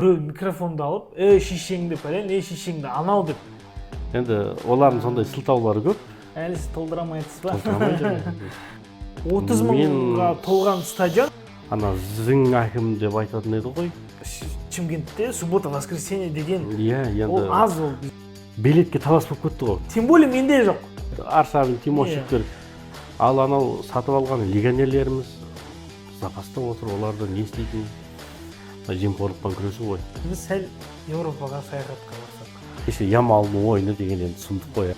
Біреу микрофонды алып, шишеңді пәлен, шишеңді анау деп. Енді олардың сондай сылтаулары көп. Әлі сіз толтырамайсыз ба? Толтырамай жүрмін. 30 мыңға толған стадион. Ана зің әкім деп айтатын еді ғой. Чымкентте суббота-воскресенье деген. Иә, енді Ол аз ол. билетке талас болып кетті ғой. Тем более менде жоқ. Аршавин, Тимощиктер. Ал анау сатып алған легионерлеріміз запаста отыр, оларды не істейтін? Жемқорлықпен күресу ғой. Біз сәл Европаға саяхатқа барсақ. Кеше Ямалдың ойыны деген енді сұмдық қой.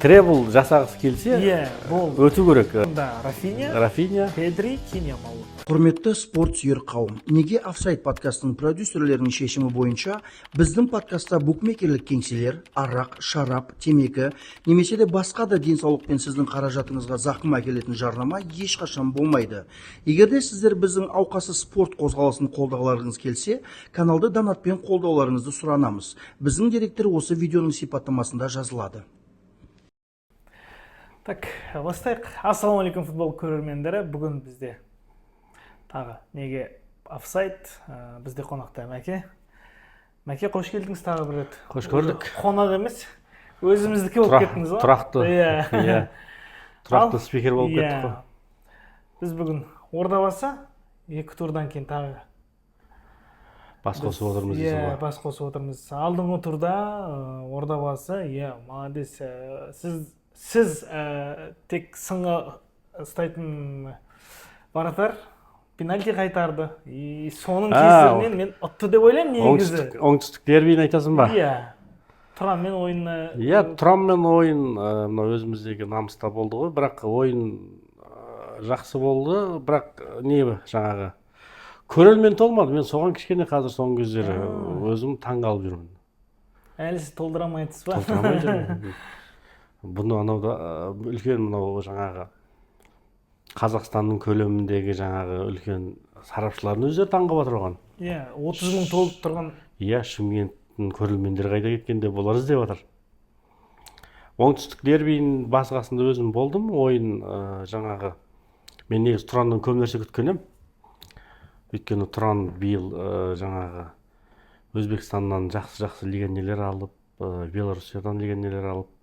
Тревел жасағысы келсе, бұл өту керек. Рафиня, Педри, Ямал. Құрметті спорт сүйер қауым, неге офсайд подкастының продюсерлерінің шешімі бойынша біздің подкастта букмекерлік кеңселер, арақ, шарап, темекі, немесе де басқа да денсаулықпен сіздің қаражатыңызға зақым әкелетін жарнама ешқашан болмайды. Егерде сіздер біздің ауқасы спорт қозғалысын қолдағыларыңыз келсе, каналды донатпен қолдауларыңызды сұранамыз. Біздің деректер осы видеоның сипаттамасында жазылады. Так, бастайық. Ассалаумалейкум футбол көрермендері. Бүгін бізде тағы неге офсайд, бізде қонақта Мәке. Мәке, қош келдіңіз тағы бір рет. Қош көрдік. Қонақ емес, өзіміздікі болып кеттіңіз ғой. Тұрақты. Тұрақты спикер болып кеттік қой. Біз бүгін Ордабасы, 2 турдан кейін тағы бас қосып отырмыз дейсің ғой. Бас қосып отырмыз. Алдыңғы турда Ордабасы, молодец. Сіз тек сынға ұстайтын вратарь пенальти қайтарды. Соның кесірінен мен ұтты деп ойлаймын негізі. Оңтүстік дербиін айтасың ба? Тұранмен ойыны. Тұранмен ойын өзіміздегі намыста болды ғой, бірақ ойын жақсы болды, бірақ не жаңағы көрермен толмады. Мен соған кішкене қазір соңғы кездері өзім таңғалып жүрмін. Әлі сіз толтырамайсыз ба? Толтырамай жүрмін. Бұны анау үлкен мынау жаңағы Қазақстанның көлеміндегі жаңағы үлкен сарапшылардың өздері таңғалып отыр оған. 30 мың толып тұрған. Шымкенттің көрермендері қайда кеткенде болар іздеп отыр. Оңтүстік дербиінің басқасында өзім болдым. Ойын жаңағы мен негізі Тұраннан көп нәрсе күткен едім. Өйткені Тұран биыл жаңағы Өзбекстаннан жақсы легионерлер алып, Беларусиядан легионерлер алып,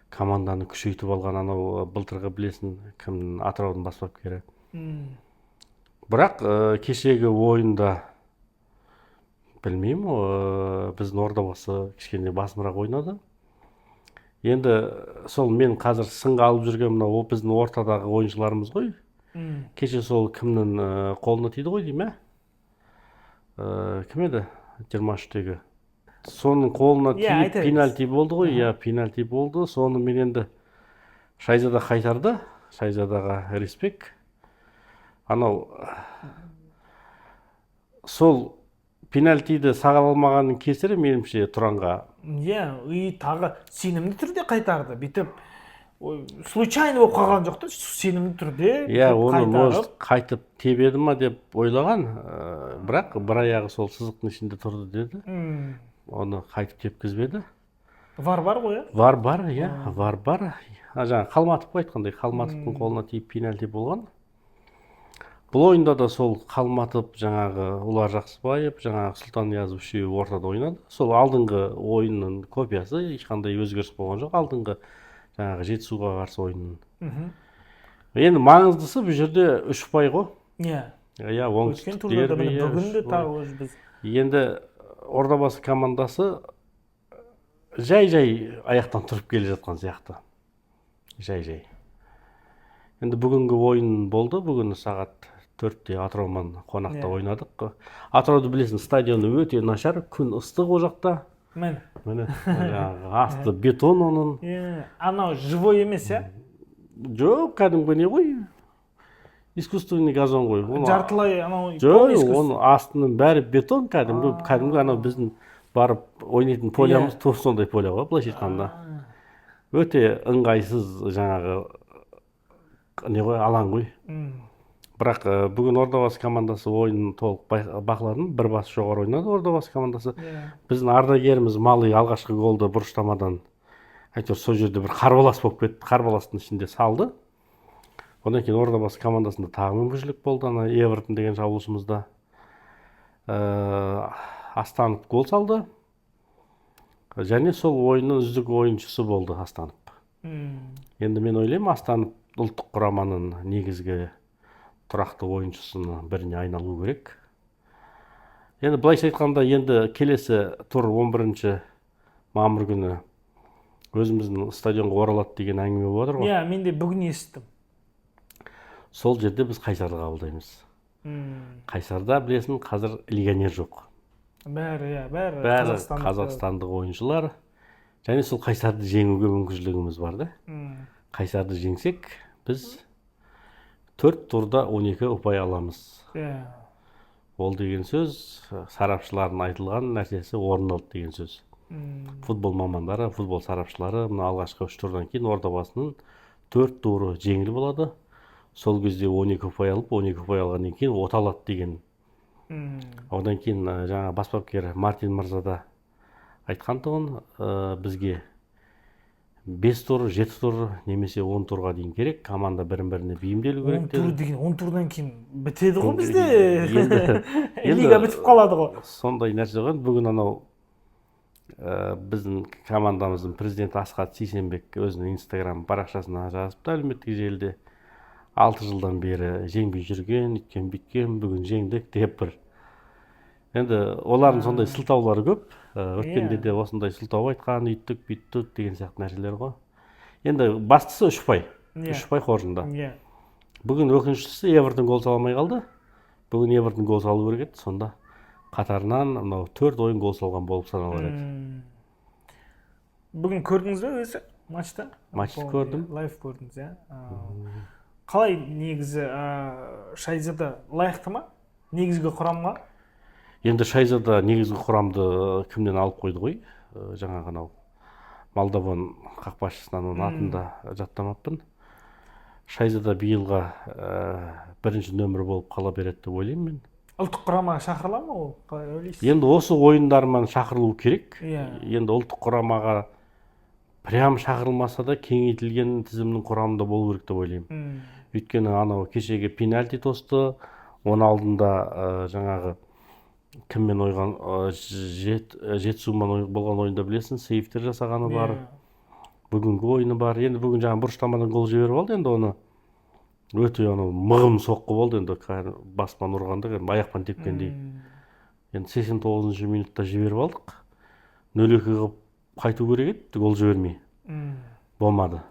команданы күшейтіп алған анау былтырғы білесің кім Атыраудың бас бапкері. Бірақ кешегі ойында білмеймін, біздің Ордабасы кішкене басымырақ ойнады. Енді сол мен қазір сынға алып жүрген мынау біздің ортадағы ойыншыларымыз ғой. Кеше сол кімнің қолына тиді ғой деймін, кім еді? 23-тегі. Соның қолына тиіп пенальти болды ғой, пенальти болды. Соны мен енді Шайзада қайтарды, Шайзадаға респект. Анау сол пенальтиді сағала алмағанның кесірі меніңше Тұранға. Тағы сенімді түрде қайтарды. Бүйтіп случайно болып қалған жоқ та, сенімді түрде оны может қайтып тебеді ма деп ойлаған, бірақ бір аяғы сол сызықтың ішінде тұрды деді. Оны қайтып тепкізбеді. Вар бар ғой, Вар бар. Жаңа Қалматов айтқандай, Қалматовтың қолына тиіп пенальти болған. Бұл ойында да сол Қалматов жаңағы Ұлар Жақсыбаев, жаңағы Сұлтаниязов үшеуі ортада ойнады. Сол алдыңғы ойынның копиясы, ешқандай өзгеріс болған жоқ. Алдыңғы жаңағы Жетісуға қарсы ойынның. Енді маңыздысы бұл жерде 3 ұпай ғой. Оңтүстік дерби. Бүгінді тағы біз. Енді Ордабасы командасы жай-жай аяқтан тұрып келе жатқан сияқты. Жай-жай. Енді бүгінгі ойын болды. Бүгін сағат 4-те Атыраумен қонақта ойнадық. Атырауды білесің, стадионы өте нашар, күн ыстық о жақта. Міне, асты бетон оның. Анау живой емес, Жоқ, кәдімгі не ғой? Искусственный газон ғой. Жартылай анау. Жоқ, оның астының бәрі бетон, кәдімгі анау біздің барып ойнайтын полямыз тур сондай поля ғой, былайша айтқанда. Өте ыңғайсыз жаңағы не ғой, алаң ғой. Бірақ бүгін Ордабасы командасы ойынын толық бақыладым. Бір бас жоғары ойнады Ордабасы командасы. Біздің ардагеріміз Малый алғашқы голды бұрыштамадан әйтеуір сол жерде бір қарбалас болып кетті. Қарбаластың ішінде салды. Одан кейін Ордабасы командасында тағы мүмкіншілік болды. Ана Эвертон деген шабуылшымызда. Астанов гол салды. Және сол ойынның үздік ойыншысы болды Астанов. Енді мен ойлаймын, Астанов ұлттық құраманың негізгі тұрақты ойыншысының біріне айналу керек. Енді былайша айтқанда, енді келесі тур 11 мамыр күні өзіміздің стадионға оралады деген әңгіме болып отыр ғой. Иә, мен де бүгін естідім. Сол жерде біз Қайсарды қабылдаймыз. Қайсарда білесің, қазір легионер жоқ. Бәрі қазақстандық ойыншылар. Және сол Қайсарды жеңуге мүмкіншілігіміз бар да. Қайсарды жеңсек, біз 4 турда 12 ұпай аламыз. Ол деген сөз, сарапшылардың айтылған нәрсесі орындалды деген сөз. Футбол мамандары, футбол сарапшылары алғашқы 3 турдан кейін ордабасының 4 туры жеңіл болады. Сол кезде 12 ұпай алып, 12 ұпай алғаннан кейін оталады деген. Одан кейін жаңа бас бапкер Мартин Мырза да айтқан тұғын, бізге 5 тур, 7 тур, немесе 10 турға дейін керек. Команда бірін-біріне бейімделу керек. 10 тур деген 10 турдан кейін бітеді ғой бізде. Лига бітіп қалады ғой. Сондай нәрсе ғой. Бүгін анау біздің командамыздың президенті Асқат Сейсенбек өзінің Instagram парақшасына жазыпты, әлеуметтік желіде 6 жылдан бері жеңбей жүрген, үйткен бүйткен, бүгін жеңдік деп бір. Енді олардың сондай сылтаулары көп. Өткенде де осындай сылтау айтқан, үйттік, бүйттік деген сияқты нәрселер ғой. Енді бастысы 3 ұпай. 3 ұпай қоржында. Бүгін өкініштісі Эвертон гол сала алмай қалды. Бүгін Эвертон гол салу керек еді, сонда қатарынан 4 ойын гол салған болып саналар еді. Бүгін көрдіңіз бе өзі матчта? Матчты көрдім. Лайв көрдіңіз, иә. Қалай негізі Шайзада лайықты ма? Негізгі құрамға? Енді Шайзада негізгі құрамды кімнен алып қойды ғой? Жаңағы анау Молдован қақпашысынан оның атында жаттамаппын. Шайзада биылға бірінші нөмір болып қала береді деп ойлаймын мен. Ұлттық құрамаға шақырыла ма ол? Қалай ойлайсыз? Енді осы ойындармен шақырылу керек. Иә. Енді ұлттық құрамаға прям шақырылмаса да кеңейтілген тізімнің құрамында болу керек деп ойлаймын. Өйткені анау кешегі пенальти тосты, оның алдында жаңағы кіммен ойған, Жетісумен болған ойында білесің, сейфтер жасағаны бар. Бүгінгі ойыны бар. Енді бүгін жаңа бұрыштамадан гол жіберіп алды, енді оны өте мығым соққы болды, енді баспан ұрғанда, аяқпан тепкендей. Енді 89 минутта жіберіп алдық. 0-2 қылып қайту керек еді, гол жібермей. Болмады.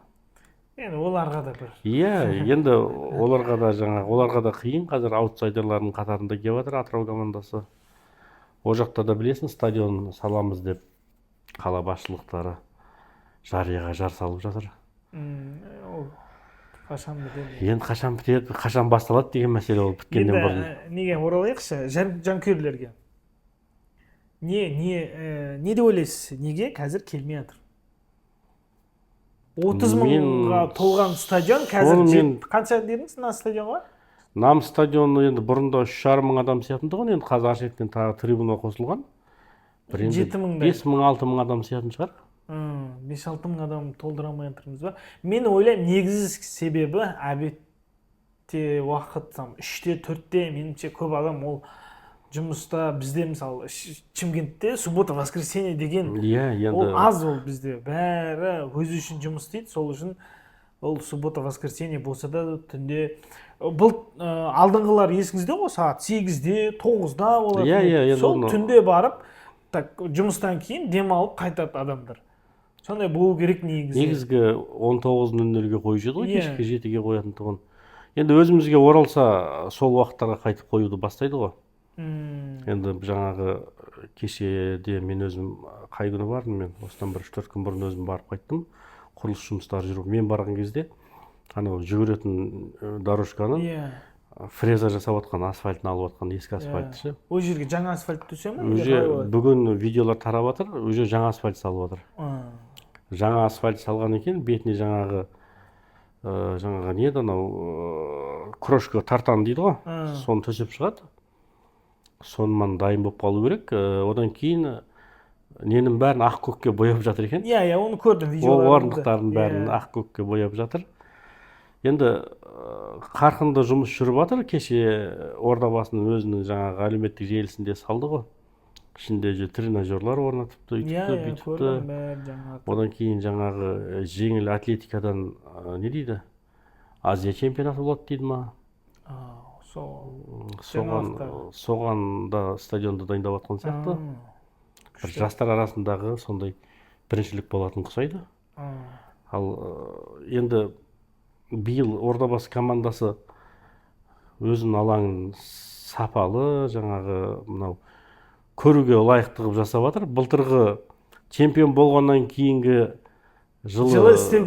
Енді оларға да бір. Иә, енді оларға да қиын. Қазір аутсайдерлардың қатарында келіп жатыр Атырау командасы. О жақта да білесің, стадион саламыз деп қала басшылықтары жарияға жар салып жатыр. Қашан бітеді? Енді қашан бітеді, қашан басталады деген мәселе ол біткеннен бұрын. Неге оралайықшы, жанкүйерлерге. Не деп ойлайсыз? Неге қазір келмей жатыр? 30 мыңға толған стадион қазір қанша дедіңіз мына стадионға? Нам стадионы енді бұрында 3,5 мың адам сиятын тұғын, енді қазір шеттен тағы трибуна қосылған. 7 мың 5 мың 6 мың адам сиятын шығар. 5-6 мың адам толдыра алмай жатырмыз ба? Мен ойлаймын, негізгі себебі обедте уақыт 3-те 4-те меніңше көп адам ол жұмыста. Бізде мысалы Шымкентте суббота воскресенье деген ол аз, ол бізде бәрі өзі үшін жұмыс істейді. Сол үшін ол суббота воскресенье болса да түнде бұл алдыңғылар есіңізде ғой, сағат 8-де 9-да болады. Сол түнде барып жұмыстан кейін демалып қайтады адамдар. Сондай болу керек негізі. Негізгі 19:00-ге қойып ғой, кешкі 7-ге қоятын тұғын. Енді өзімізге оралса сол уақыттарға қайтып қоюды бастайды ғой. Енді жаңағы кешеде мен өзім қай күні бардым, мен осыдан бір 3-4 күн бұрын өзім барып қайттым. Құрылыс жұмыстары жүріп, мен барған кезде анау жүгіретін дорожканы фреза жасап отқан, асфальтын алып отқан, ескі асфальтты. Ол жерге жаңа асфальт төсе ме? Бүгін видеолар тарап жатыр, уже жаңа асфальт салып жатыр. Жаңа асфальт салған екен, бетіне жаңағы не еді, анау крошка тартан дейді ғой, соны төсеп шығады. Сонымен дайын болып қалу керек. Одан кейін ненің бәрін ақ көкке бояп жатыр екен. Оны көрдім видеоларында. Орындықтардың бәрін ақ көкке бояп жатыр. Енді қарқынды жұмыс жүріп жатыр. Кеше Ордабасының өзінің жаңағы әлеуметтік желісінде салды ғой. Ішінде же тренажерлар орнатыпты, өйтіпті, бүйтіпті. Одан кейін жаңағы жеңіл атлетикадан не дейді? Азия чемпионаты болады дейді ма? Соған да стадионда дайындап жатқан сияқты. Бір жастар арасындағы сондай біріншілік болатын құсайды. Ал енді биыл Ордабасы командасы өзінің алаңын сапалы, жаңағы мынау көруге лайықты қылып жасап жатыр. Былтырғы чемпион болғаннан кейінгі жылы істелу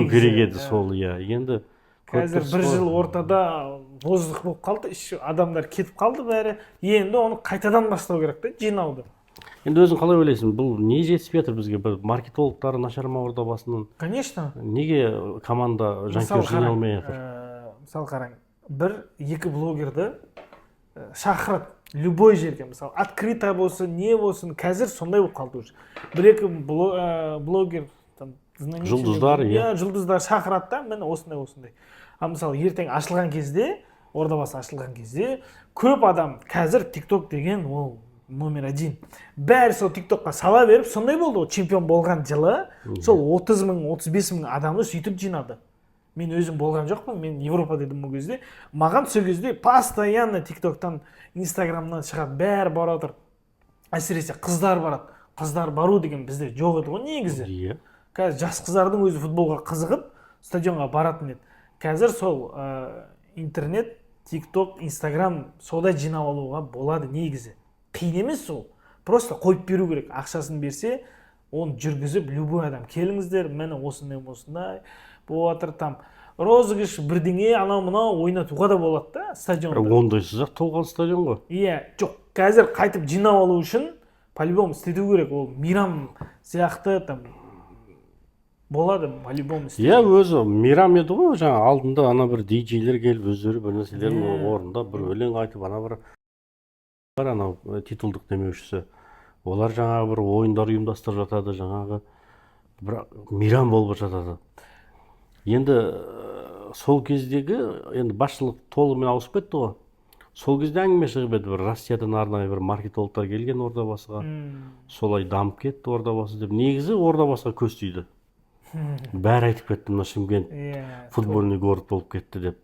керек еді сол, иә. Енді қазір бір жыл ортада боздық болып қалды, адамдар кетіп қалды бәрі. Енді оны қайтадан бастау керек та, жинауды. Енді өзің қалай ойлайсың, бұл не жетіспей жатыр бізге? Бір маркетологтары нашар ма Ордабасының? Конечно. Неге команда жанкүйер жинай алмай жатыр? Мысалы қараң, бір-екі блогерді шақырады любой жерге, мысалы открыто болсын, не болсын, қазір сондай болып қалды уже. Бір-екі блогер, жұлдыздар, жұлдыздар шақырады да, міне осындай. Мысалы ертең ашылған кезде, Ордабасы ашылған кезде, көп адам қазір TikTok деген ол номер 1. Бәрі сол TikTokқа сала беріп, сондай болды ол чемпион болған жылы, сол 30 мың, 35 мың адамды сөйтіп жинады. Мен өзім болған жоқпын, мен Европада едім ол кезде. Маған сол кезде постоянно TikToktан, Instagramнан шығады, бәрі барып отыр. Әсіресе қыздар барады. Қыздар бару деген бізде жоқ еді ғой негізі. Қазір жас қыздардың өзі футболға қызығып, стадионға баратын еді. Қазір сол интернет, TikTok, Instagram сода жинап алуға болады негізі. Қиын емес ол. Просто қойып беру керек. Ақшасын берсе, оны жүргізіп, любой адам келіңіздер, мені осындай болатыр там. Розыгрыш бірдеңе анау-мынау ойнатуға да болады да стадионда. Ондайсыз ақ толған стадион ғой. Иә, жоқ, қазір қайтып жинап алу үшін по-любому істету керек. Ол мейрам сияқты там болады, по-любому істету. Иә, өзі мейрам еді ғой, жаңа алдында ана бір диджейлер келіп өздері бір нәрселерін орындап, бір өлең айтып, ана бір анау титулдық демеушісі. Олар жаңағы бір ойындар ұйымдастырып жатады, жаңағы бір мейрам болып жатады. Енді сол кездегі, енді басшылық толығымен ауысып кетті ғой. Сол кезде әңгіме шығып еді, бір Россиядан арнайы бір маркетологтар келген Ордабасыға. Солай дамып кетті Ордабасы деп. Негізі Ордабасыға көз тиді. Бәрі айтып кетті, мына Шымкент футбольный город болып кетті деп.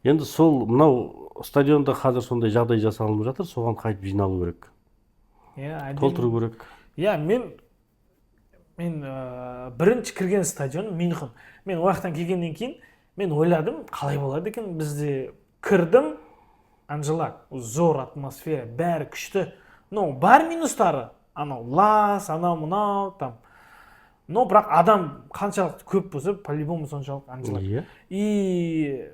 Енді сол мынау стадионда қазір сондай жағдай жасалынып жатыр, соған қайтып жиналу керек. Толтыру керек. Иә, мен бірінші кірген стадион Мюнхен. Мен уақыттан келгеннен кейін мен ойладым, қалай болады екен, бізде кірдім, анжелак, зор атмосфера, бәрі күшті. Но бар минустары, анау лас, анау-мынау там. Но бірақ адам қаншалықты көп болса, по-любому соншалық анжелак. И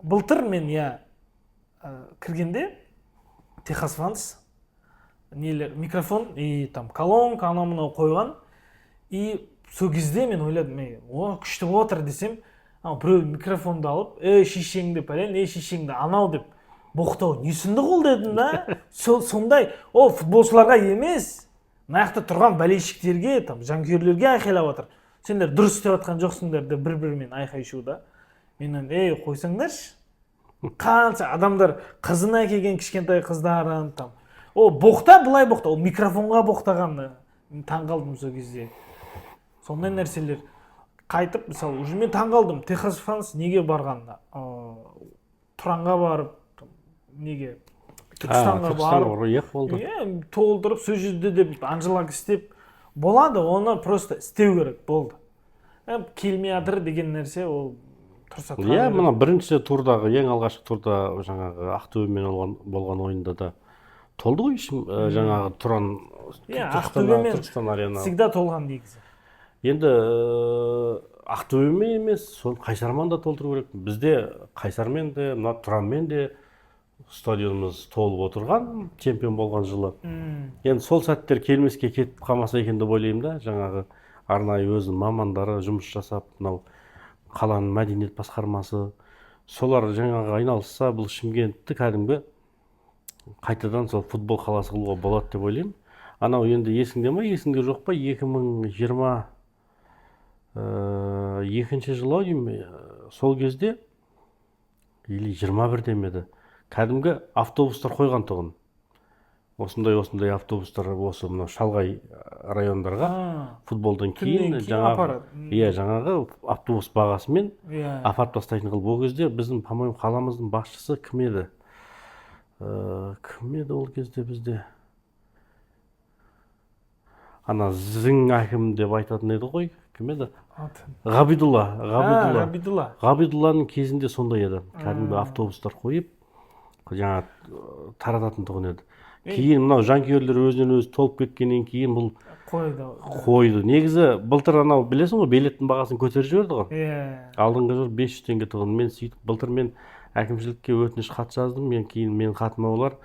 былтыр мен кіргенде Техас Ванс микрофон и там колонка анау-мынау қойған. И сол кезде мен ойладым, күшті отыр десем, біреу микрофонды алып, шешеңді пәлен, шешеңді анау деп боқтау несінді қол дедім да. Сондай, ол футболшыларға емес, наяқта тұрған бәлейшіктерге, жанкүйерлерге айқайлап отыр. Сендер дұрыс істеп жатқан жоқсыңдар деп бір-бірімен айқай-шу да. Менен, қойсаңдаршы. Қанша адамдар қызына келген кішкентай қыздарын там. Ол боқта, былай боқта, ол микрофонға боқтағанды. Таңғалдым сол кезде. Сондай нәрселер қайтып, мысалы, уже мен таңғалдым. Техас Франс неге барғанда? Тұранға барып, неге? Түркістанға барып, толтырып, сөз жүзді деп, анжелак істеп, болады, оны просто істеу керек, болды. Келмей жатыр деген нәрсе, ол тұрса тұрады. Иә, мына бірінші турдағы, ең алғашқы турда жаңағы Ақтөбемен болған ойында да толды ғой, жаңағы Тұран, Ақтөбемен всегда толған негізі. Енді Ақтөбемен емес, сол Қайсармен да толтыру керек. Бізде Қайсармен де, Тұранмен де стадионымыз толып отырған, чемпион болған жылы. Енді сол сәттер келмеске кетіп қалмаса екен деп ойлаймын да, жаңағы арнайы өзінің мамандары жұмыс жасап, мынау қаланың мәдениет басқармасы, солар жаңағы айналысса, бұл Шымкентті кәдімгі қайтадан сол футбол қаласы қылуға болады деп ойлаймын. Анау енді есіңде ма, есіңде жоқ па, 2020 Екінші жылы деймін, сол кезде или 21 еді. Кәдімгі автобустар қойған тұғын. Осындай автобустар осы мына шалғай райондарға футболдан кейін жаңағы автобус бағасымен апарып тастайтын қылып. Ол кезде біздің, по-моему, қаламыздың басшысы кім еді? Кім еді ол кезде бізде? Ана Зің әкім деп айтатын еді ғой. Кім еді? Ғабидулланың кезінде сондай еді. Кәдімгі автобустар қойып, жаңа тарататын тұғын еді. Кейін мынау жанкүйерлер өзінен өзі толып кеткеннен кейін бұл қойды. Негізі былтыр анау білесің ғой, билеттің бағасын көтеріп жіберді ғой. Алдыңғы жыл 500 теңге тұғын. Мен сөйтіп былтыр мен әкімшілікке өтініш хат жаздым. Кейін мен хатыма олар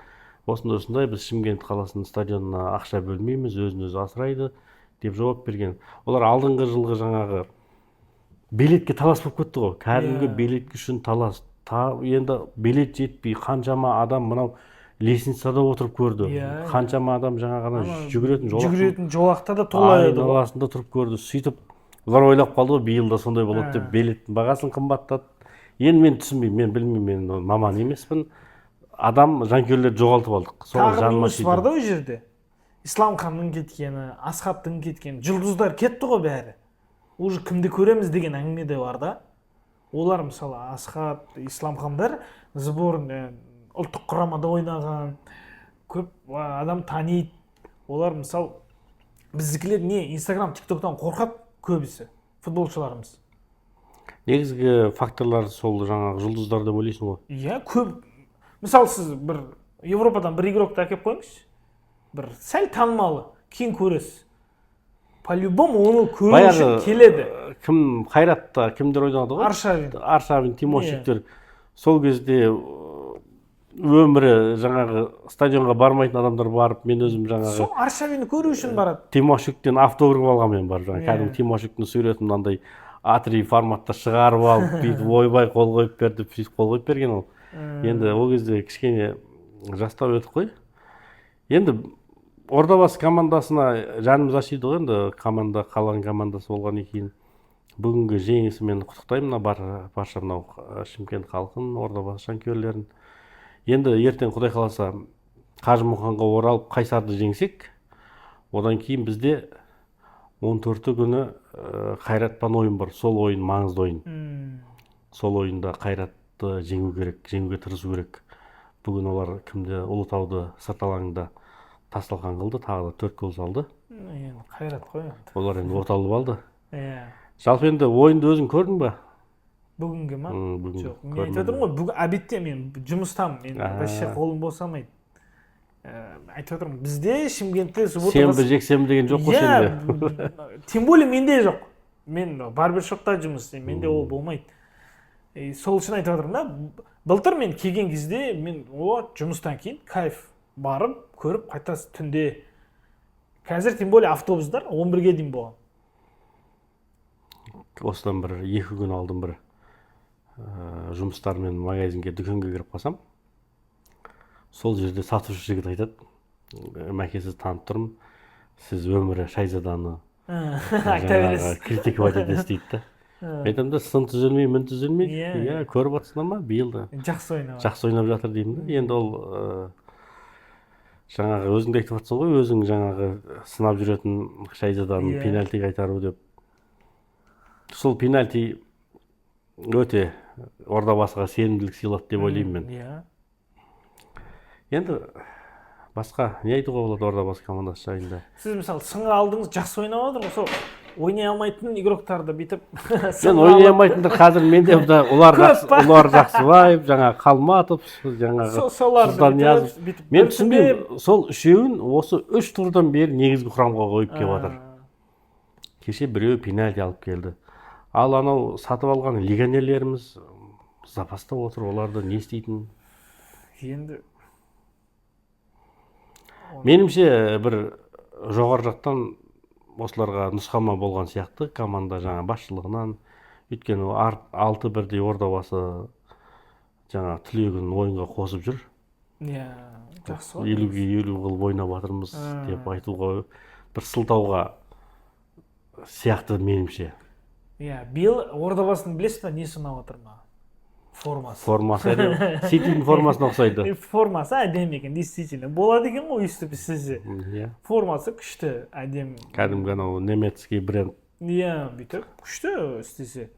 осындай біз Шымкент қаласының стадионына ақша бөлмейміз, өзін-өзі асырайды деп жауап берген. Олар алдыңғы жылғы жаңағы билетке талас болып кетті ғой. Кәдімгі билет үшін талас. Енді билет жетпей қаншама адам мынау лестницада отырып көрді. Қаншама адам жаңағына жүгіретін жолақта да толай еді. Айналасында тұрып көрді. Сөйтіп олар ойлап қалды ғой, биыл да сондай болады деп, билеттің бағасын қымбаттады. Енді мен түсінбеймін, мен білмеймін, мен маман емеспін. Адам жанкүйерлерді жоғалтып алдық. Тағы минус бар да ол жерде. Исламханның кеткені, Асхаттың кеткені, жұлдыздар кетті ғой бәрі. Уже кімді көреміз деген әңгіме де бар да. Олар мысалы Асхат, Исламхандар сборная ұлттық құрамада ойнаған, көп адам таниды. Олар мысалы біздікілер не Инстаграм, ТикТоктан қорқады көбісі, футболшыларымыз. Негізгі факторлар сол жаңағы жұлдыздар деп ойлайсың ғой. Иә, көп. Мысалы сіз бір Европадан бір игрокты әкеп қойыңыз, бір сәл танымалы, кейін көресіз. По-любому оны көру үшін келеді. Кім Қайратта, кімдер ойнады ғой? Аршавин, Тимощиктер. Сол кезде өмірі жаңағы стадионға бармайтын адамдар барып, мен өзім жаңағы сол Аршавинді көру үшін барады. Тимощиктен автограф алған мен бар. Кәдімгі Тимощиктің суретін мынандай А3 форматта шығарып алып, бүйтіп ойбай қол қойып берді, сөйтіп қол қойып берген ол. Енді ол кезде кішкене жастау едік қой. Енді Ордабасы командасына жанымыз ашиды ғой, енді команда қалған командасы болғаннан кейін бүгінгі жеңісімен құттықтаймын барша мынау Шымкент халқын, Ордабасы жанкүйерлерін. Енді ертең Құдай қаласа Қажымұқанға оралып Қайсарды жеңсек, одан кейін бізде 14 күні Қайратпен ойын бар. Сол ойын маңызды ойын. Сол ойында Қайратты жеңу керек, жеңуге тырысу керек. Бүгін олар кімді Ұлытауды сырт алаңында тасталқан қылды, тағы да 4 гол салды. Қайрат қой. Олар енді оталып алды. Жалпы енді ойынды өзің көрдің ба? Бүгінгі ма? Жоқ, мен айтып отырмын ғой, бүгін обедте мен жұмыстамын, мен вообще қолым босамайды. Айтып отырмын, бізде Шымкентте сенбі жексенбі деген жоқ қой сенде. Тем более менде жоқ. Мен барбершопта жұмыс істеймін, менде ол болмайды. Сол үшін айтып отырмын да, былтыр мен келген кезде мен жұмыстан кейін кайф барып, көріп, қайтасы түнде. Қазір тем более автобустар 11-ге дейін болған. Осыдан бір 2 күн алдым бір жұмыстармен магазинге, дүкенге кіріп қалсам, сол жерде сатушы жігіт айтады, мәкесіз танып тұрмын, сіз өмірі Шайзаданы критиковать етесіз дейді да. Айтамын да, сын түзелмей, мін түзелмей, көріп отырсыңдар ма, биыл да жақсы ойнап жатыр деймін да. Енді ол жаңағы өзіңді айтып отырсың ғой, өзің жаңағы сынап жүретін Шайзаданың пенальти қайтару деп. Сол пенальти өте Ордабасыға сенімділік сыйлады деп ойлаймын мен. Енді басқа не айтуға болады Ордабасы командасы жайында? Сіз мысалы сынға алдыңыз, жақсы ойнап отырмын, сол ойнай алмайтын игроктарды бүйтіп. Мен ойнай алмайтындар қазір менде олар Жақсыбаев, жаңағы Қалматов, жаңағы Сұлтаниязов. Мен түсінбеймін, сол үшеуін осы 3 турдан бері негізгі құрамға қойып келіп жатыр. Кеше біреу пенальти алып келді. Ал анау сатып алған легионерлеріміз запаста отыр, оларды не істейтін? Енді меніңше бір жоғары жақтан осыларға нұсқама болған сияқты команда жаңа басшылығынан. Өйткені 6-1 Ордабасы жаңа түлегін ойынға қосып жүр. Жақсы. 50-ге 50 қылып ойнап жатырмыз деп айтуға бір сылтауға сияқты меніңше. Иә, биыл Ордабасыны білесіз ба, несі ұнап отыр маған? Формасы. Формасы әдемі. Ситидің формасына ұқсайды. Формасы әдемі екен, действительно. Болады екен ғой өйстіп сізде. Иә. Формасы күшті, әдемі. Кәдімгі анау немецкий бренд. Иә, бүйтіп күшті істесе.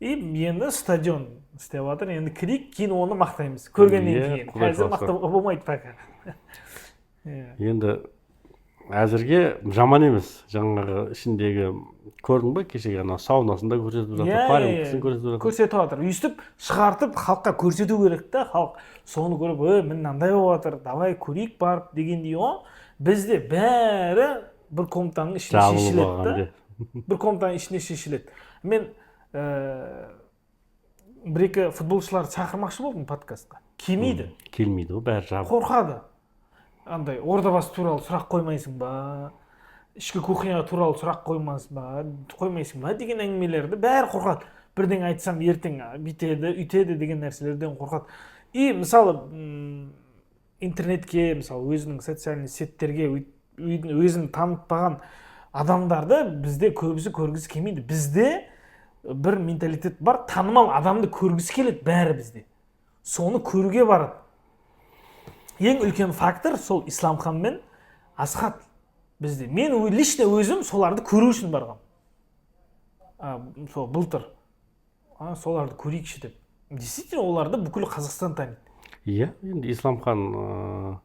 И енді стадион істеп жатыр, енді кірейік, кейін оны мақтаймыз. Көргеннен кейін. Қазір мақтауға болмайды пока. Енді әзірге жаман емес. Жаңағы ішіндегі көрдің бе, кешегі ана саунасында көрсетіп жатыр, парилкасын көрсетіп жатыр. Көрсетіп жатыр. Өйстіп шығартып халыққа көрсету керек та, халық соны көріп, мынандай болып жатыр, давай көрейік барып дегендей ғой. Бізде бәрі бір комнатаның ішінде шешіледі да. Бір комнатаның ішінде шешіледі. Мен бір-екі футболшыларды шақырмақшы болдым подкастқа. Келмейді. Келмейді ғой, бәрі жабық. Қорқады. Андай Ордабасы туралы сұрақ қоймайсың ба? Ішкі кухня туралы сұрақ қоймайсың ба деген әңгімелерді бәрі қорқады. Бірден айтсам ертең бүйтеді, үйтеді деген нәрселерден қорқады. И мысалы интернетке, мысалы өзінің социальный сеттерге өзін танытпаған адамдарды бізде көбісі көргісі келмейді. Бізде бір менталитет бар, танымал адамды көргісі келеді бәрі бізде. Соны көруге барады. Ең үлкен фактор сол Исламхан мен Асхат бізде. Мен лично өзім соларды көру үшін барғам. Сол былтыр. Соларды көрейікші деп. Действительно, оларды бүкіл Қазақстан таниды. Иә, енді Исламхан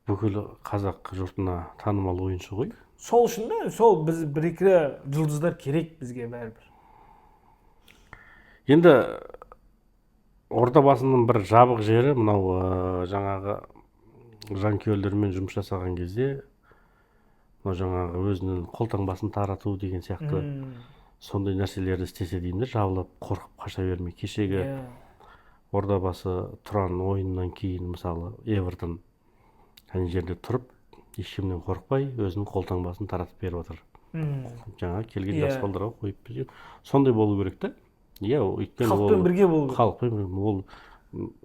бүкіл қазақ жұртына танымал ойыншы ғой. Сол үшін де, сол біз бір-екі жұлдыздар керек бізге бәрібір. Енді Ордабасының бір жабық жері, мынау жаңағы жанкүйерлермен жұмыс жасаған кезде, жаңағы өзінің қолтаңбасын тарату деген сияқты сондай нәрселерді істесе деймін, жабылып қорқып қаша бермей. Кешегі Ордабасы Тұран ойынынан кейін, мысалы, Эвертон әне жерде тұрып, ешкімнен қорықпай, өзінің қолтаңбасын таратып беріп отыр. Жаңа келген жас балдарға қойып беріп. Сондай болу керек та. Иә, өйткені халықпен бірге болу керек. Халықпен бірге, ол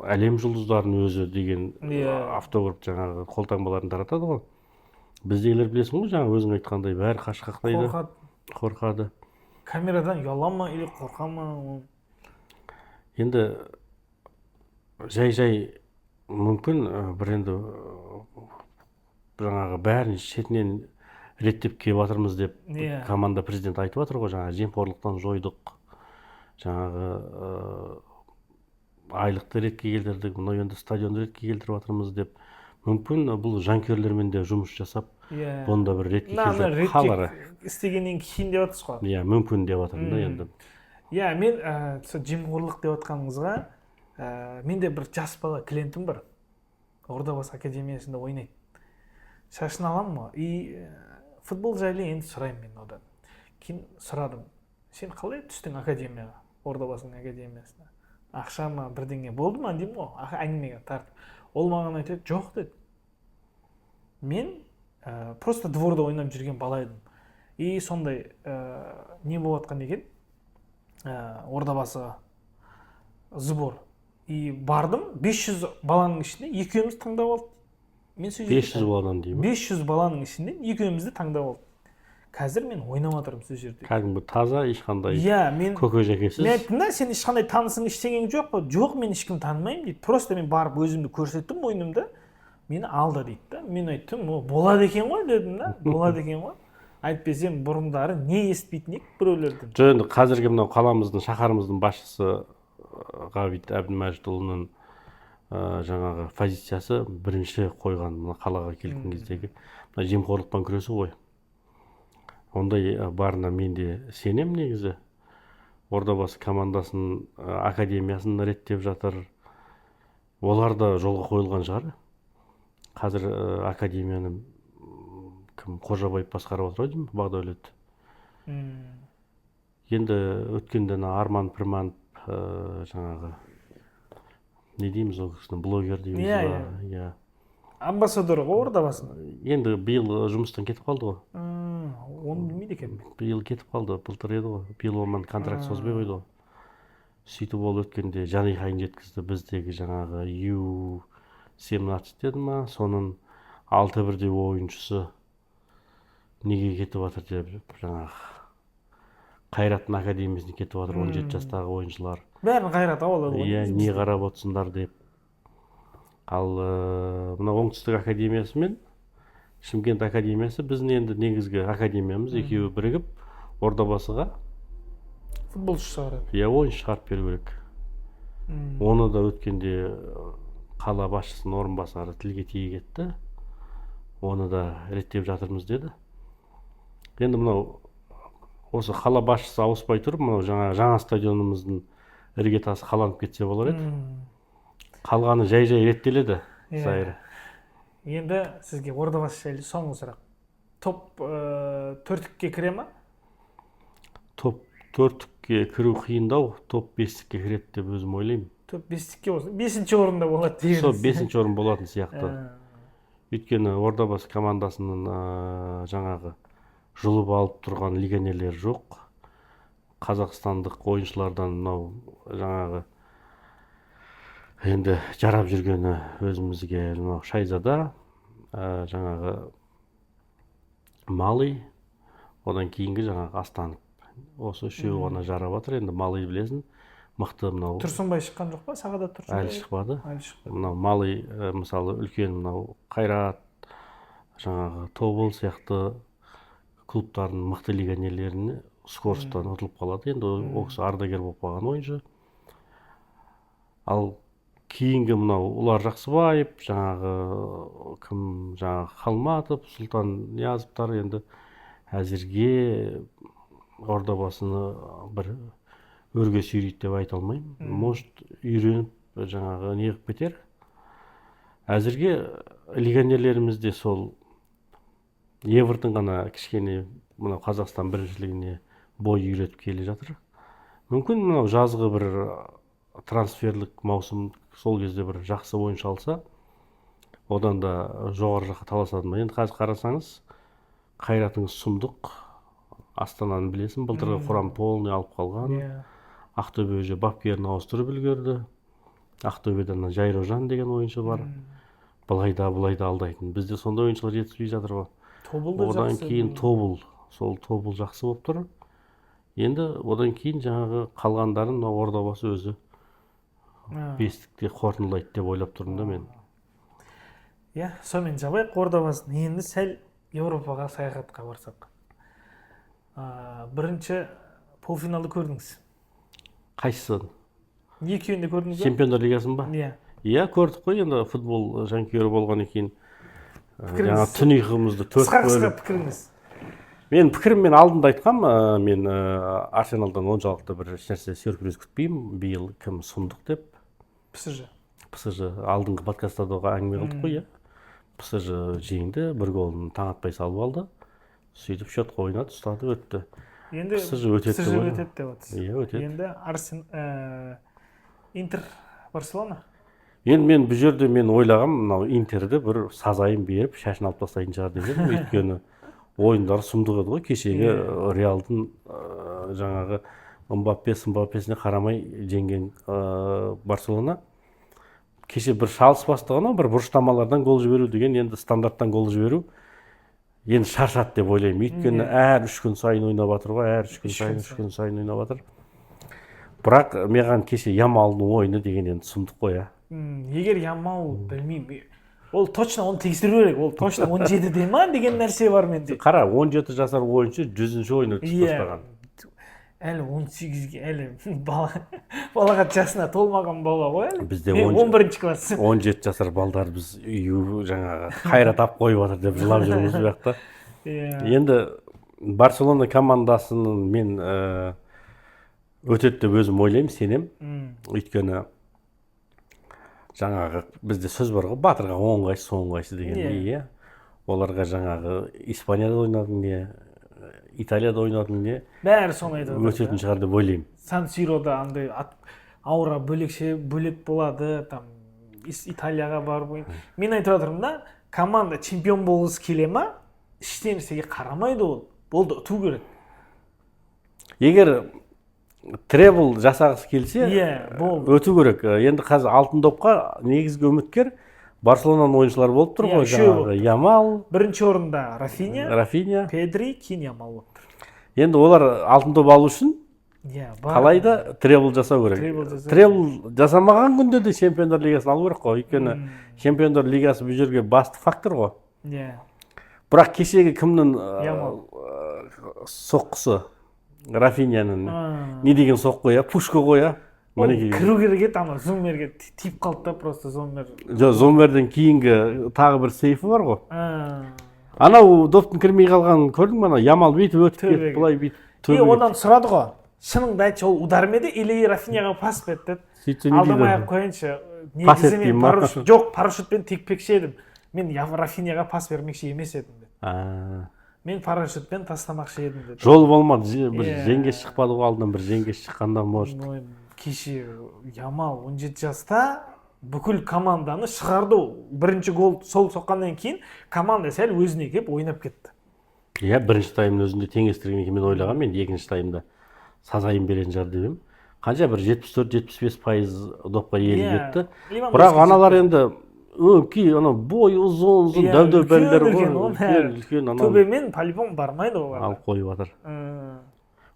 әлем жұлдыздарының өзі деген автограф жаңағы қолтаңбаларын таратады ғой. Біздегілер білесің ғой, жаңа өзің айтқандай бәрі қашқақтайды. Қорқады. Камерадан ұялама или қорқама. Енді жай мүмкін бір енді жаңағы бәрін шетінен реттеп келіп жатырмыз деп команда президент айтып жатыр ғой, жаңағы жемқорлықтан жойдық, жаңағы айлықты ретке келтірдік, мынау енді стадионды ретке келтіріп жатырмыз деп. Мүмкін бұл жанкүйерлермен де жұмыс жасап, бұнда бір ретке келтіріп қалары. Істегеннен кейін деп жатырсыз ғой. Иә, мүмкін деп жатырмын да енді. Иә, мен жемқорлық деп жатқаныңызға, менде бір жас бала клиентім бар. Ордабасы академиясында ойнайды. Шашын аламын ғой. И футбол жайлы енді сұраймын мен одан. Кейін сұрадым. Сен қалай түстің академияға? Ордабасының академиясына. Ақша ма, бірдеңе болды ма деймін ғой. Әңгімеге тартып. Ол маған айтады, жоқ деді. Мен просто дворда ойнап жүрген бала едім. И сондай не болып жатқан екен? Ордабасы сбор. И бардым, 500 баланың ішінде екеуміз таңдап алдық. 500 баладан деймін. 500 баланың ішінде екеумізді таңдап алдық. Қазір мен ойнап жатырмын сол жерде. Кәдімгі таза, ешқандай мен көкөжекесіз. Мен айттым да, сен ешқандай танысың, ештеңең жоқ па? Жоқ, мен ешкім танымаймын дейді. Просто мен барып өзімді көрсеттім ойынымда. Мені алды дейді да. Мен айттым, болады екен ғой дедім да. Болады екен ғой. Айтпесем бұрындары не естпейтін ек біреулерден. Жоқ, енді қазіргі мынау қаламыздың, шаһарымыздың басшысы Ғабит Әбдімәжітұлының жаңағы позициясы бірінші қойған мына қалаға келген кездегі жемқорлықпен күресу ғой. Ондай барына мен де сенем негізі. Ордабасы командасын, академиясын реттеп жатыр. Олар да жолға қойылған шығар. Қазір академияны кім Қожабаев басқарып отыр деймін, Бақдәулет. Енді өткенде Арман Пірманов жаңағы не дейміз ол кісіні, блогер дейміз ба? Иә. Амбассадор ғой Ордабасының. Енді биыл жұмыстан кетіп қалды ғой. Оны білмейді екен. Биыл кетіп қалды, былтыр еді ғой. Биыл онымен контракт созбай қойды ғой. Сөйтіп ол өткенде Жанихайын жеткізді, біздегі жаңағы U17 деді ма, соның 6-1 ойыншысы неге кетіп жатыр деп жаңағы Қайраттың академиясына кетіп жатыр 17 жастағы ойыншылар. бәрін қайрат алады ғой. Иә, не қарап отырсыңдар деп. Ал мына оңтүстік академиясы мен Шымкент академиясы біздің енді негізгі академиямыз екеуі бірігіп Ордабасыға Футболшы шығарады. иә ойыншы шығарып беру керек. Оны да өткенде қала басшысының орынбасары тілге тиек етті. Оны да реттеп жатырмыз деді. Енді мынау осы қала басшысы ауыспай тұрып, мынау жаңа стадионымыздың іргетасы қаланып кетсе болар еді. Қалғаны жай реттеледі. Сайры. Енді сізге Ордабасы жайлы соңғы сұрақ. Топ 4-ке кіре ма? Топ 4-ке кіру қиындау, топ 5-ке кіреді деп өзім ойлаймын. Топ 5-ке болсын. 5-ші орында болады дегенсіз. Сол 5-ші орын болатын сияқты. Өйткені Ордабасы командасының жаңағы жұлып алып тұрған легионерлер жоқ. Қазақстандық ойыншылардан мынау жаңағы енді жарап жүргені өзімізге мынау Шайзада, жаңағы Мали, одан кейінгі жаңағы Астанов. Осы үшеуі ғана жарап жатыр. Енді Мали білесің, мықты мынау. Тұрсынбай шыққан жоқ па? Сағада Тұрсынбай. Әлі шықпады. Мынау Мали мысалы үлкен мынау Қайрат, жаңағы Тобыл сияқты клубтардың мықты легионерлеріне скоростан ұтылып қалады. Енді ол кісі ардагер болып қалған ойыншы. Ал кейінгі мынау Ұлар Жақсыбаев, жаңағы Қалматов, Сұлтан Ниязовтар енді әзірге Ордабасыны бір өрге сүйрейді деп айта алмаймын. Может, үйреніп жаңағы неғып кетер. Әзірге легионерлерімізде сол Евертон ғана кішкене мынау Қазақстан біріншілігіне бой үйретіп келе жатыр. Мүмкін мынау жазғы бір трансферлік маусым сол кезде бір жақсы ойыншы алса, одан да жоғары жаққа таласады ма. Енді қазір қарасаңыз, Қайратыңыз сұмдық. Астананы білесің, былтырғы құрам полный алып қалған. Ақтөбе уже бапкерін ауыстырып үлгерді. Ақтөбеден Жайрожан деген ойыншы бар. Былайда алдайтын. Бізде сондай ойыншылар жетіспей жатыр ғой. Одан кейін Тобыл, сол Тобыл жақсы болып тұр. Енді одан кейін жаңағы қалғандарын Ордабасы өзі бестікте қорытындылайды деп ойлап тұрмын да мен. Иә, сонымен жабайық Ордабасын. Енді сәл Еуропаға саяхатқа барсақ. Бірінші полуфиналды көрдіңіз. Қайсысын? Екеуінде көрдіңіз ба? Чемпиондар лигасын ба? Иә, көрдік қой, енді футбол жанкүйері болғаннан кейін. Жаңа түн ұйқымызды төрт бөліп. Қысқа пікіріңіз. Мен пікіріммен алдында айтқам, мен Арсеналдан оншалықты бір нәрсе сюрприз күтпеймін. Биыл кім сұмдық деп. ПСЖ алдыңғы подкастарда әңгіме қылдық қой, иә. ПСЖ жеңді, бір голын таң атпай салып алды. Сөйтіп счетқа ойнады, ұстады, өтті. Енді ПСЖ өтеді деп отыр. Иә, өтеді. Енді Интер Барселона. Енді мен бұл жерде ойлағам, мынау Интерді бір сазайын беріп, шашын алып тастайтын шығар деп. Өйткені ойындары сұмдық еді ғой. Кешегі Реалдың жаңағы Мбаппесіне қарамай жеңген Барселона. Кеше бір шалыс бастағаны, бір бұрыштамалардан гол жіберу деген, енді стандарттан гол жіберу енді шаршат деп ойлаймын. Өйткені әр 3 күн сайын ойнап жатыр ғой, әр 3 күн сайын ойнап жатыр. Бірақ маған кеше Ямалдың ойыны деген енді сұмдық қой, Егер Ямал білмеймін, ол точно оны тексеру керек, ол точно 17-де ма деген нәрсе бар менде. Қара, 17 жасар ойыншы 100-ші ойын өткізіп тастаған. Әлі 18-ге, әлі балаға жасына толмаған бала ғой әлі. Бізде 11-ші класс. 17 жасар балдар біз жаңағы қайрат ап қойып жатыр деп жылап жүрміз бұл жақта. Енді Барселона командасының мен өтеді деп өзім ойлаймын, сенем. Өйткені жаңағы бізде сөз бар ғой, батырға 10 қайсы, 10 қайсы деген. Оларға жаңағы Испанияда ойнадың не, Италияда ойнадың не, бәрі соны айтады. Өтетін шығар деп ойлаймын. Сан-Сирода андай аура бөлек болады, там Италияға барып ойын. Мен айтып отырмын да, команда чемпион болғысы келе ма? Іштен нәрсеге қарамайды ол. Болды, ұту керек. Егер требл жасағысы келсе, өту керек. Енді қазір алтын допқа негізгі үміткер Барселонаның ойыншылары болып тұр ғой, жаңағы Ямал. Бірінші орында Рафиня, Педри, кейін Ямал болып тұр. Енді олар алтын доп алу үшін иә қалай да требл жасау керек. Требл жасамаған күнде де чемпиондар лигасын алу керек қой. Өйткені чемпиондар лигасы бұл жерге басты фактор ғой. иә Бірақ кешегі кімнің Ямал. соққысы Рафинияның не деген соққы я, пушка ғой я. кіру керек еді, ана Зоммерге тиіп қалды да, просто Зоммер. Зоммерден кейінгі тағы бір сейфі бар ғой. Анау доптың кірмей қалғанын көрдің бе? Ана Ямал бүйтіп өтіп кетті, былай бүйтіп. Одан сұрады ғой. Шыныңды айтшы, ол удар ма еді, или Рафинияға пас берді деді. Алдамай-ақ қойыншы. Негізі мен парашютпен текпекші едім. Мен Рафинияға пас бермекші емес едім деді. Мен парашютпен тастамақшы едім деді. Жол болмады, бір жеңгеш шықпады ғой, алдынан бір жеңгеш шыққанда может. Кеше Ямал 17 жаста бүкіл команданы шығарды. Бірінші гол сол соққаннан кейін команда сәл өзіне кеп ойнап кетті. Иә, бірінші таймның өзінде теңестіргеннен кейін мен ойлағам, мен екінші таймда сазайын беретін шығар деп едім. Қанша бір 74-75% допқа иелік етті. Бірақ аналар енді өңкей, ана бой ұзын дәу бәлдер ғой. Төбемен по-любому бармайды олар. Алып қойып жатыр.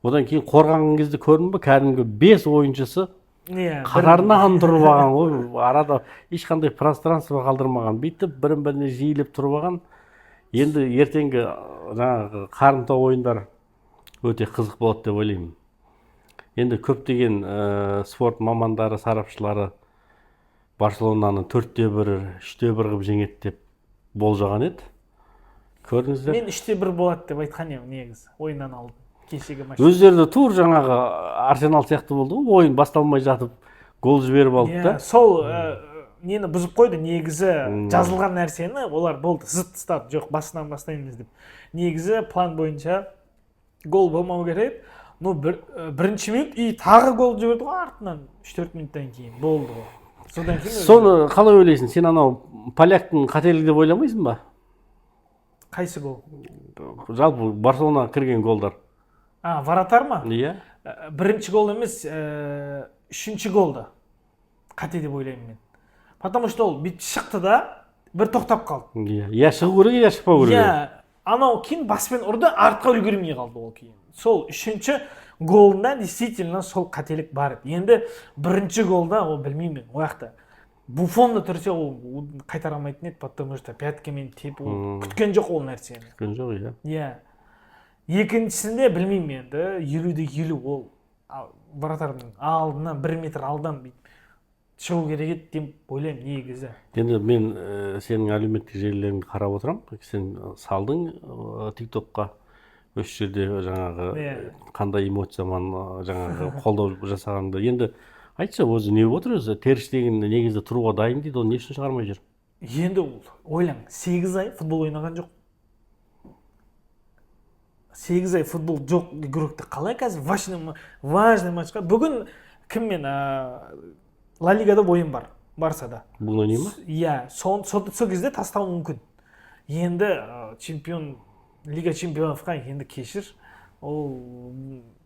Одан кейін қорғанған кезде көрдің бе, кәдімгі 5 ойыншысы қатарынан тұрып алған ғой. Арада ешқандай пространство қалдырмаған. Бүйтіп бірін-біріне жиілеп тұрып алған. Енді ертеңгі жаңағы қарымта ойындар өте қызық болады деп ойлаймын. Енді көптеген спорт мамандары, сарапшылары Барселонаны 4-1, 3-1 қылып жеңеді деп болжаған еді. Көрдіңіздер? Мен 3-1 болады деп айтқан едім негізі, ойыннан алдым. Кешегі матч. Өздері тур жаңағы Арсенал сияқты болды ғой, ойын басталмай жатып гол жіберіп алды да. Сол нені бұзып қойды, негізі жазылған нәрсені олар болды, зыт тастады. Жоқ, басынан бастаймыз деп. Негізі план бойынша гол болмау керек. Ну, бірінші минут и тағы гол жіберді ғой артынан 3-4 минуттан кейін болды ғой. Содан кейін соны қалай ойлайсың? Сен анау поляктың қателігі деп ойламайсың ба? Қайсы гол? Жалпы Барселонаға кірген голдар. Вратар ма? Иә. Бірінші гол емес, үшінші голды. Қате деп ойлаймын мен. Потому что ол бүйтіп шықты да, бір тоқтап қалды. Иә, я шығу керек, я шықпау керек. Иә, анау кейін баспен ұрды, артқа үлгермей қалды ол кейін. Сол үшінші голында действительно сол қателік бар еді. Енді бірінші голда ол білмеймін, ояқта Буфонды тұрса ол қайтара алмайтын еді, потому что пяткамен теп ол күткен жоқ ол нәрсені. Күткен жоқ, иә. Иә. Екіншісінде білмеймін енді, 50-50 ол вратардың алдынан 1 метр алдан шығу керек еді деп ойлаймын негізі. Енді мен сенің әлеуметтік желілеріңді қарап отырам. Сен салдың TikTokқа осы жерде жаңағы қандай эмоциямен жаңағы қолдау жасағанды. Енді айтшы, өзі не болып отыр өзі? Терштеген негізі тұруға дайын дейді, оны не үшін шығармай жүр? Енді ойлаң, 8 ай футбол ойнаған жоқ. 8 ай футбол жоқ игрокты қалай қазір важный матчқа. Бүгін кіммен Ла Лигада ойын бар, Барсада. Бүгін ойнай ма? Иә, сол кезде тастау мүмкін. Енді Лига чемпионовқа енді кешір. Ол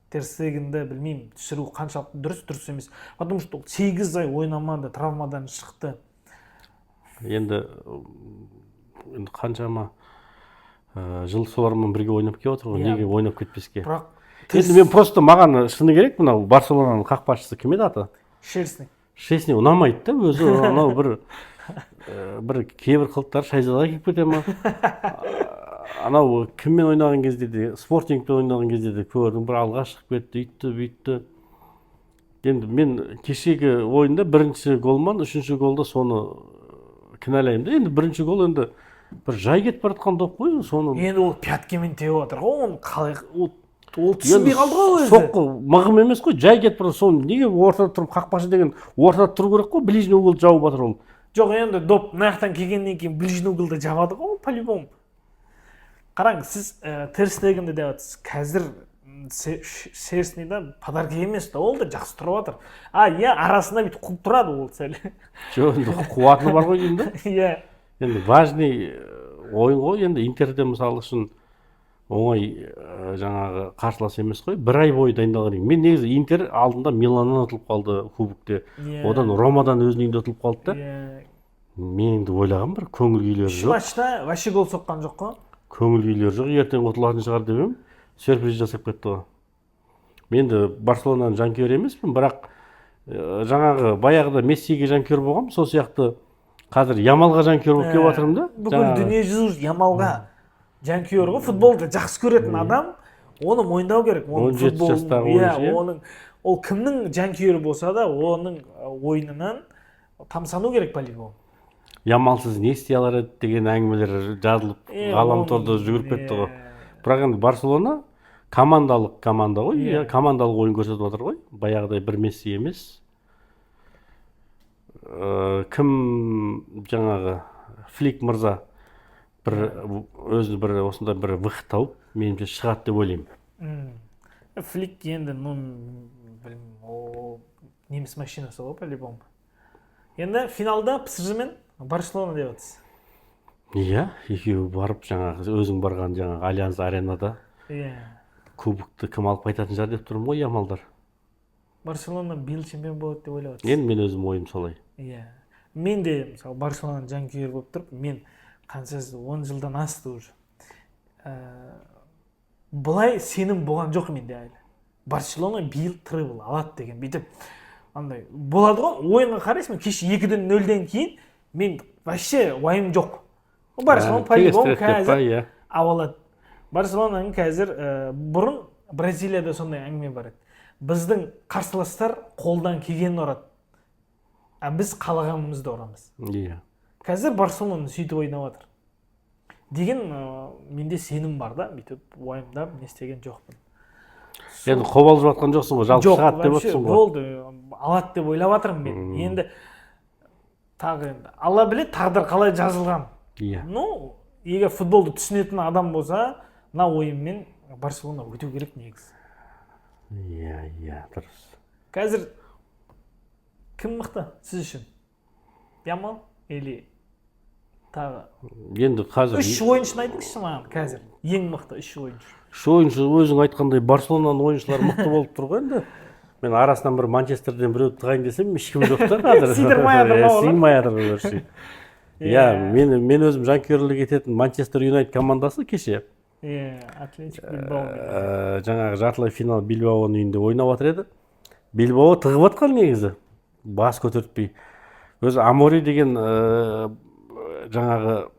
Тер Стегенді білмеймін, түсіру қаншалықты дұрыс емес. Потому что 8 ай ойнамады, травмадан шықты. Енді қаншама жыл солармен бірге ойнап келіп отыр ғой, неге ойнап кетпеске? Енді мен просто маған шыны керек, мынау Барселонаның қақпашысы кім еді аты? Шесни ұнамайды да, өзі анау бір кейбір қылықтар шайзаға келіп кете ма? Анау кіммен ойнаған кезде де, спортингпен ойнаған кезде де көрдім, бір алға шығып кетті, үйтті. Енді мен кешегі ойында бірінші голман, үшінші голда соны кінәлаймын да. Енді бірінші гол енді бір жай кетіп баратқан доп қой, соны. Енді ол пяткамен теуіп отыр ғой, оны қалай ол түсінбей қалды ғой өзі. Соққы мығым емес қой, жай кетіп барады, соны неге ортада тұрып қақпашы деген ортада тұру керек қой, ближний угол жауып жатыр ол. Жоқ, енді доп мынаяқтан келгеннен кейін ближний уголды жабады ғой, по-любому. Қараңыз, сіз Тер Стегенді деп жатсыз. Қазір Шерстнида подарка емес та, ол да жақсы тұрып жатыр. Иә, арасында бүйтіп қуып тұрады ол сәл. Жоқ, енді қуаты бар ғой деймін да. Иә. Енді важный ойын ғой, енді Интерде мысалы үшін оңай жаңағы қарсылас емес қой. 1 ай бойы дайындалған екен. Мен негізі Интер алдында Миланнан ұтылып қалды кубокте. Одан Ромадан өзінің үйінде ұтылып қалды да. Мен енді ойлағам бір көңіл күйлері жоқ. Матчта вообще гол соққан жоқ қой. Көңіл күйлері жоқ, ертең ұтылатын шығар деп едім. сюрприз жасап кетті ғой. Мен де Барселонаның жанкүйері емеспін, бірақ жаңағы баяғыда Мессиге жанкүйер болғам, сол сияқты қазір Ямалға жанкүйер болып келіп жатырмын да. Бүкіл дүние жүзі Ямалға жанкүйер ғой. Футболды жақсы көретін адам оны мойындау керек. 17 жастағы ойыншы. Оның ол кімнің жанкүйері болса да, оның ойынынан тамсану керек по-любому. Ямалсыз не істей алар еді деген әңгімелер жазылып, ғаламторда жүгіріп кетті ғой. Бірақ енді Барселона командалық команда ғой, командалық ойын көрсетіп отыр ғой. Баяғыдай бір Месси емес. Кім жаңағы Флик мырза өзі бір осындай бір выход тауып, меніңше шығады деп ойлаймын. Флик енді, білмеймін, неміс машинасы ғой по-любому. Енді финалда ПСЖ мен Барселона деп жатсыз. Иә, екеуі барып жаңағы өзің барған жаңағы Альянс аренада кубокты кім алып қайтатын шығар деп тұрмын ғой, Ямалдар. Барселона биыл чемпион болады деп ойлап жатсыз. Енді мен өзім ойым солай. Иә. Мен де мысалы Барселонаның жанкүйері болып тұрып, мен қаншасы 10 жылдан асты уже. Бұлай сенім болған жоқ менде әлі. Барселона биыл трибл алады деген бүйтіп андай болады ғой, ойынға қарайсың, кеше 2-0-ден кейін мен вообще уайым жоқ. Барселона по-любому қазір алады. Барселонаның қазір бұрын Бразилияда сондай әңгіме бар еді. Біздің қарсыластар қолдан келгенін ұрады. Біз қалағанымызды ұрамыз. Иә. Қазір Барселона сөйтіп ойнап жатыр. Деген менде сенім бар да, бүйтіп уайымдап не істеген жоқпын. Енді қобалжып жатқан жоқсың ғой, жалпы шығады деп отырсың ғой. Болды, алады деп ойлап жатырмын мен. Енді тағы алла біледі тағдыр қалай жазылған. Иә. Ну, егер футболды түсінетін адам болса, мына ойынмен Барселона өту керек негізі. Иә, дұрыс. Қазір кім мықты сіз үшін? Ямал или тағы? Енді қазір 3 ойыншыны айтыңызшы маған қазір. Ең мықты 3 ойыншы. 3 ойыншы өзің айтқандай Барселонаның ойыншылары мықты болып тұр ғой енді. Мен арасынан бір Манчестерден біреуді тығайын десем, ешкім жоқ та қазір. Сыймай жатыр өрші. Иә, мен өзім жанкүйерлік ететін Манчестер Юнайтед командасы кеше. Атлетик Билбао. Жаңағы жартылай финал Билбаоның үйінде ойнап жатыр еді. Билбао тығып жатқан негізі. Бас көтертпей. Өзі Амори деген жаңағы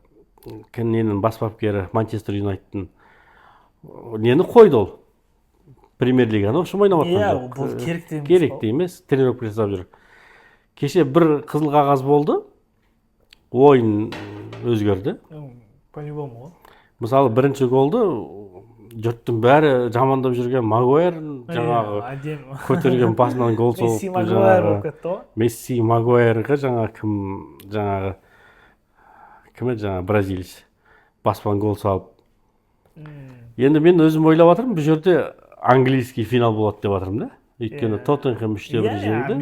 ненің бас бапкері Манчестер Юнайтедтің нені қойды ол? Премьер-лиганы общем ойнап жатқан жоқ. Иә, бұл керек Керек емес, тренировка жасап жүр. Кеше бір қызыл қағаз болды. Ойын өзгерді. По-любому ғой. Мысалы, бірінші голды жұрттың бәрі жамандап жүрген Магуайр жаңағы көтерген пасынан гол соғып, Месси Магуайр болып кетті ғой. Месси Магуайрға жаңағы кім еді жаңағы бразилец паспан гол салып. Енді мен өзім ойлап жатырмын, бұл жерде английский финал болады деп жатырмын да. Өйткені Тоттенхэм 3-1 жеңді.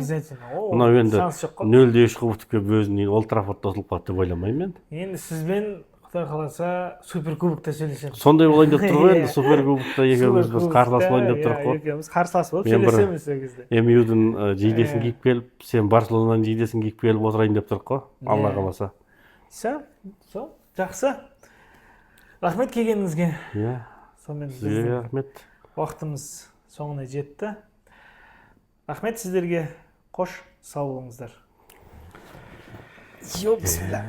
Мынау енді 0-3 қылып өтіп келіп өзінің Олд Траффордта ұтылып қалды деп ойламаймын мен. Енді сізбен Құдай қаласа суперкубокта сөйлесеміз. Сондай болайын деп тұр ғой енді, суперкубокта екеуміз біз қарсылас болайын деп тұрық қой. Екеуміз қарсылас болып сөйлесеміз сол кезде. МЮ-дің жейдесін киіп келіп, сен Барселонаның жейдесін киіп келіп отырайын деп тұрық қой, Алла қаласа. Сол, жақсы. Рахмет келгеніңізге. Иә. Сізге рахмет. Уақытымыз соңына жетті. Рахмет сіздерге. Қош, сау болыңыздар. Бисмилlah.